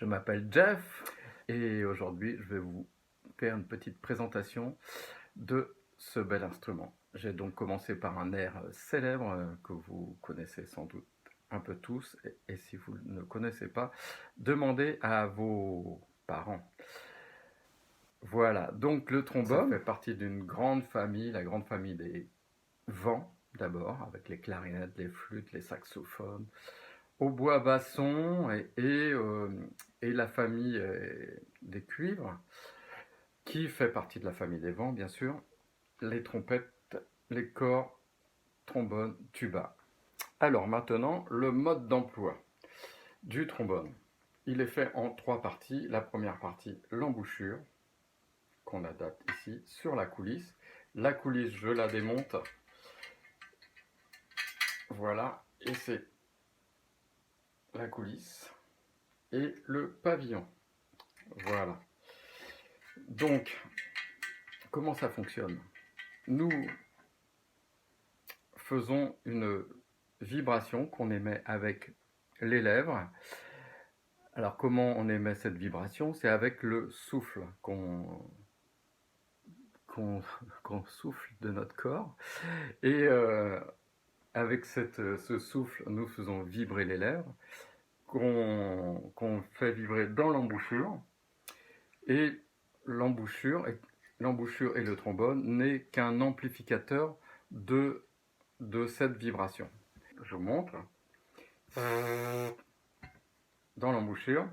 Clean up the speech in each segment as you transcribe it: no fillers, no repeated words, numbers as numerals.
Je m'appelle Jeff et aujourd'hui je vais vous faire une petite présentation de ce bel instrument. J'ai donc commencé par un air célèbre que vous connaissez sans doute un peu tous et si vous ne connaissez pas, demandez à vos parents. Voilà, donc le trombone fait partie d'une grande famille, la grande famille des vents d'abord, avec les clarinettes, les flûtes, les saxophones, hautbois, basson et la famille des cuivres, qui fait partie de la famille des vents, bien sûr, les trompettes, les corps, trombone, tuba. Alors maintenant, le mode d'emploi du trombone. Il est fait en 3 parties. La première partie, l'embouchure, qu'on adapte ici sur la coulisse. La coulisse, je la démonte. Voilà, et c'est la coulisse et le pavillon. Voilà. Donc, comment ça fonctionne? Nous faisons une vibration qu'on émet avec les lèvres. Alors, comment on émet cette vibration? C'est avec le souffle qu'on souffle de notre corps. Et avec ce souffle, nous faisons vibrer les lèvres, qu'on fait vibrer dans l'embouchure. Et l'embouchure et le trombone n'est qu'un amplificateur de cette vibration. Je vous montre. Dans l'embouchure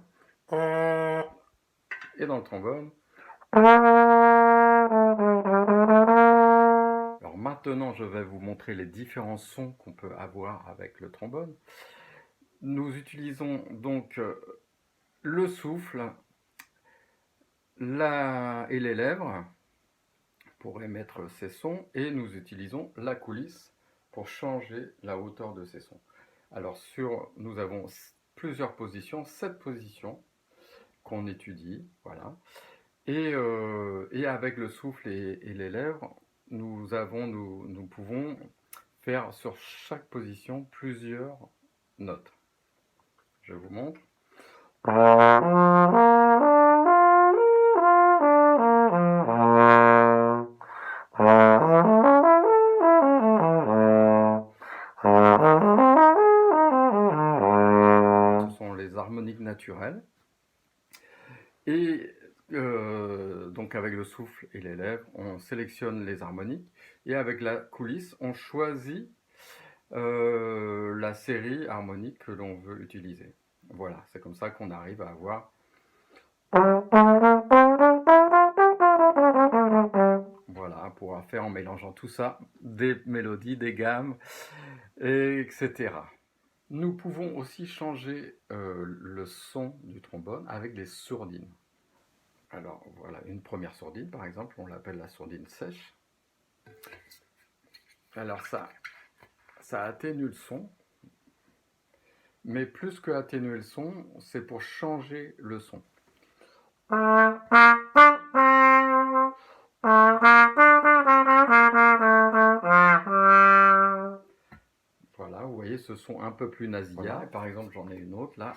et dans le trombone. Alors maintenant, je vais vous montrer les différents sons qu'on peut avoir avec le trombone. Nous utilisons donc le souffle et les lèvres pour émettre ces sons, et nous utilisons la coulisse pour changer la hauteur de ces sons. Alors nous avons plusieurs positions, 7 positions qu'on étudie, voilà. Et avec le souffle et les lèvres, nous pouvons faire sur chaque position plusieurs notes. Je vous montre. Ce sont les harmoniques naturelles. Et donc avec le souffle et les lèvres, on sélectionne les harmoniques. Et avec la coulisse, on choisit la série harmonique que l'on veut utiliser. Voilà, c'est comme ça qu'on arrive à avoir... Voilà, on pourra faire en mélangeant tout ça, des mélodies, des gammes, etc. Nous pouvons aussi changer le son du trombone avec des sourdines. Alors voilà, une première sourdine par exemple, on l'appelle la sourdine sèche. Alors ça atténue le son, mais plus que atténuer le son, c'est pour changer le son. Voilà, vous voyez ce son un peu plus nasillard. Voilà. Par exemple, j'en ai une autre là,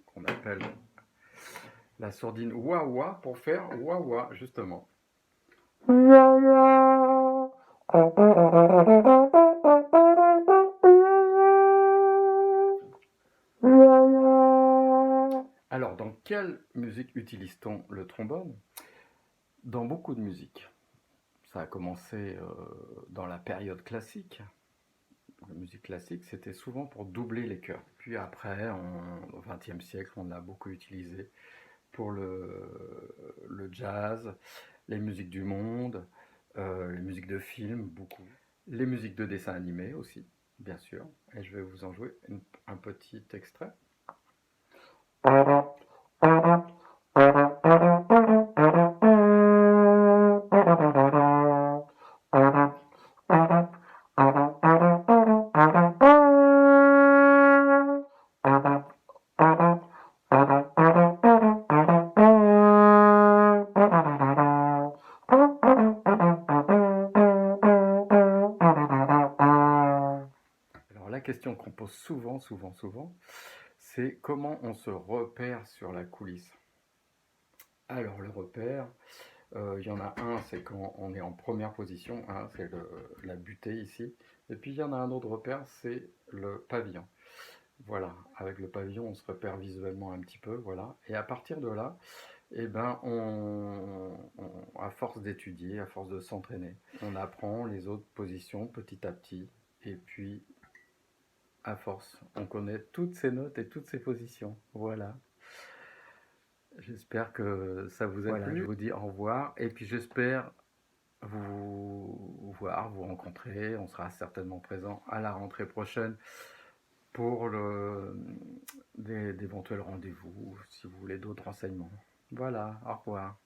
qu'on appelle la sourdine wah-wah, pour faire wah-wah, justement. Alors, dans quelle musique utilise-t-on le trombone? Dans beaucoup de musiques. Ça a commencé dans la période classique. La musique classique, c'était souvent pour doubler les chœurs. Puis après, au XXe siècle, on l'a beaucoup utilisé pour le jazz, les musiques du monde, les musiques de films, beaucoup. Les musiques de dessins animés aussi, bien sûr. Et je vais vous en jouer un petit extrait. Alors la question qu'on pose souvent, c'est comment on se repère sur la coulisse. Alors le repère, il y en a un, c'est quand on est en première position, hein, c'est la butée ici. Et puis il y en a un autre repère, c'est le pavillon. Voilà, avec le pavillon, on se repère visuellement un petit peu, voilà. Et à partir de là, eh ben, à force d'étudier, à force de s'entraîner, on apprend les autres positions petit à petit. Et puis, à force, on connaît toutes ces notes et toutes ces positions. Voilà. J'espère que ça vous a plu. Je vous dis au revoir. Et puis, j'espère vous voir, vous rencontrer. On sera certainement présent à la rentrée prochaine pour d'éventuels rendez-vous, si vous voulez d'autres renseignements. Voilà, au revoir.